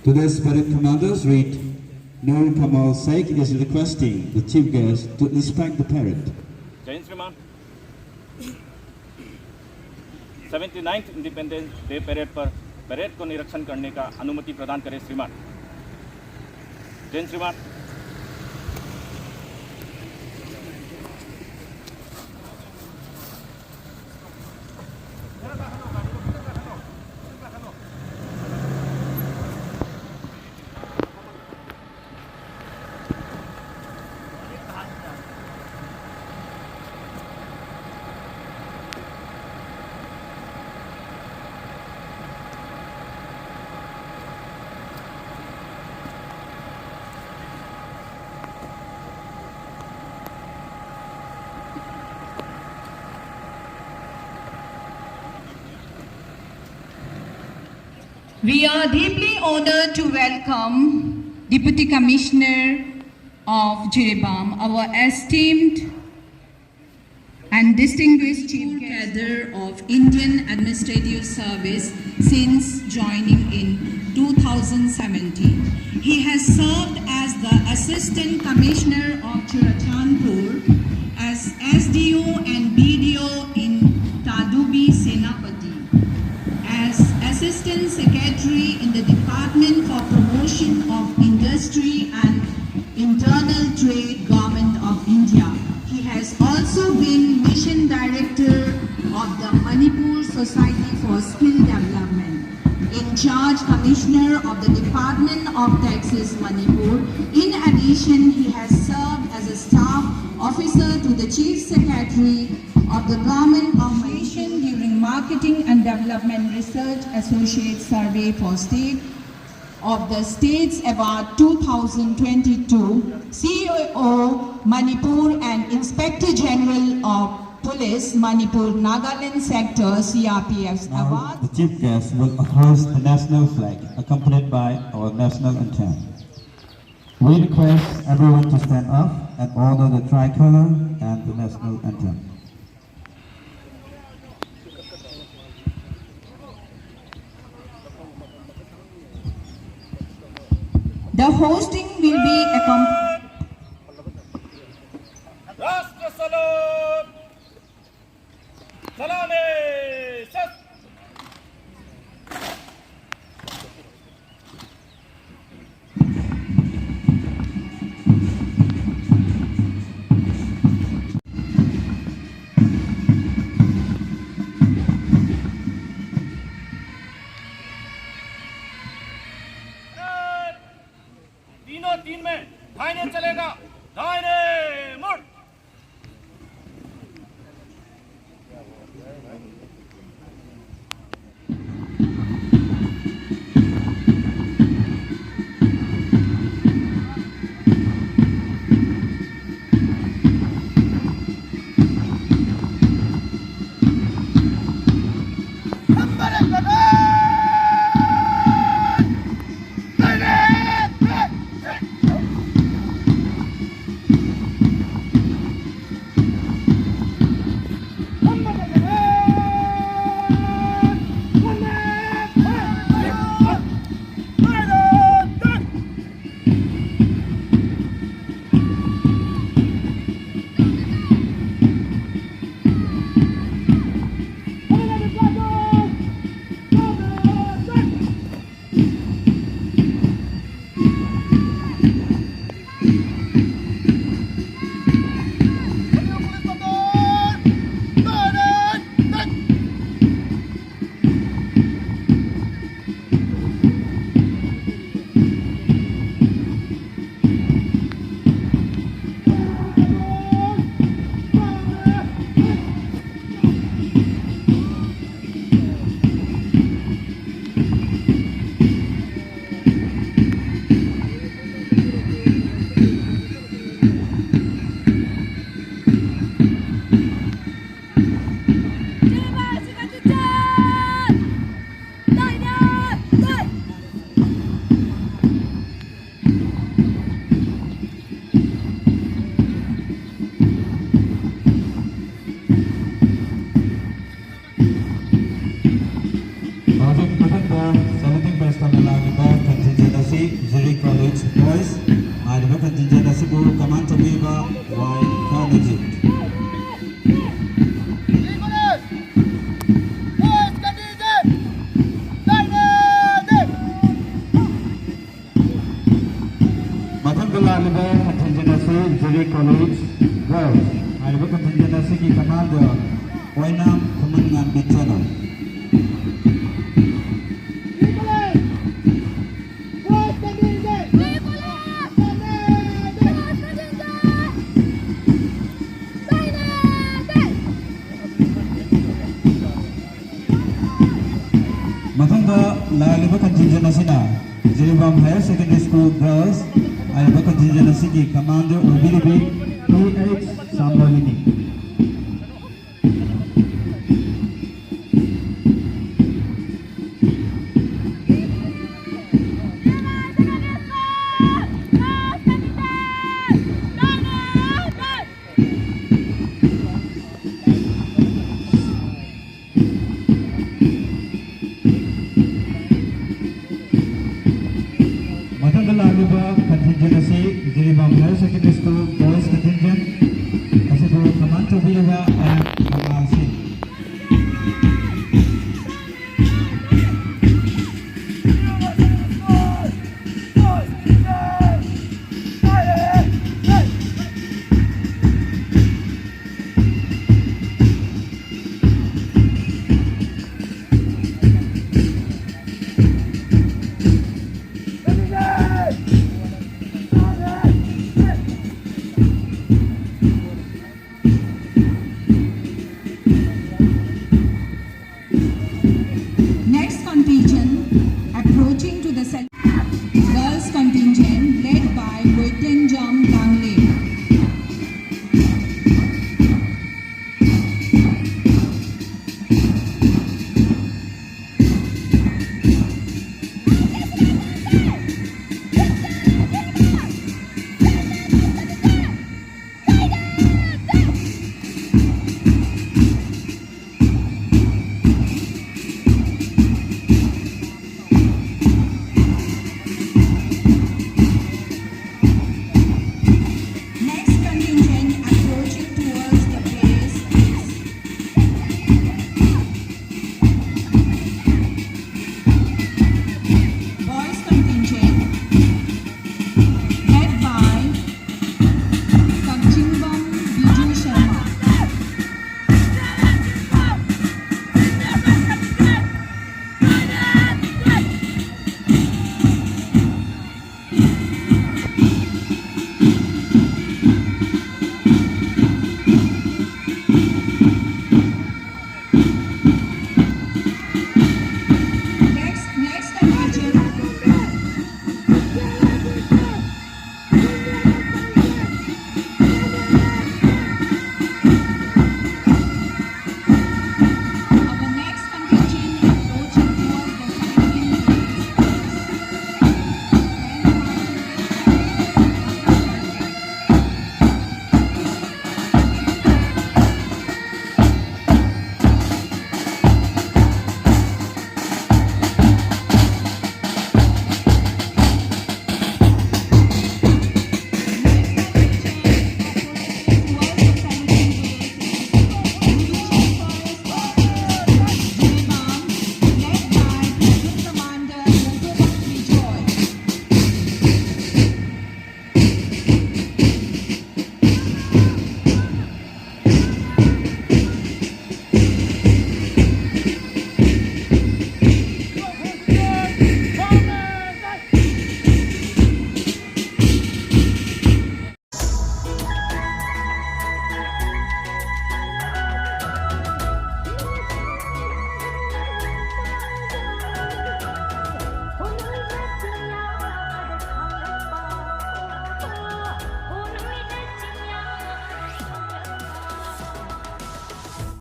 Today's parade commander, Sri Nur Kamal Sheikh, is requesting the chief guest to inspect the parade. जय हिंद श्रीमान 79th independence day parade को निरीक्षण करने का अनुमति प्रदान करें श्रीमान। जय हिंद श्रीमान। We are deeply honored to welcome Deputy Commissioner of Jirebam, our esteemed and distinguished Chief Cadre of Indian Administrative Service since joining in 2017. He has served as the Assistant Commissioner of Churachandpur, as SDO and BDO in Tadubi Senapati, as Assistant Secretary in the Department for Promotion of Industry and Internal Trade, Government of India. He has also been Mission Director of the Manipur Society for Skill Development, in charge Commissioner of the Department of Taxes, Manipur. In addition, he has served as a staff officer to the Chief Secretary of the Government of Nation during Marketing and Development Research Associate Survey for State of the States Award 2022, CEO Manipur and Inspector General of Police Manipur Nagaland Sector CRPF's Now, award. the chief guest will hoist the national flag, accompanied by our national anthem. We request everyone to stand up and honor the tricolor and the national anthem. The hosting will be accompanied. राष्ट्र सलाम Salameh शस्त्र तीनों तीन में दाहिने चलेगा, दाहिने मुड़। Saluting President Malaki Bharat, contingent asi Zurich College Boys hariba contingent asibu command tabiba Y Karnajit. Laliba contingent asi Zurich College Girls hariba contingent asi ki command Oinam Kamangan Bichana. Matangga laliba contingent asina Jiribam Higher Secondary School Girls hariba contingent asi ki command Ubilibi PH Sambolini.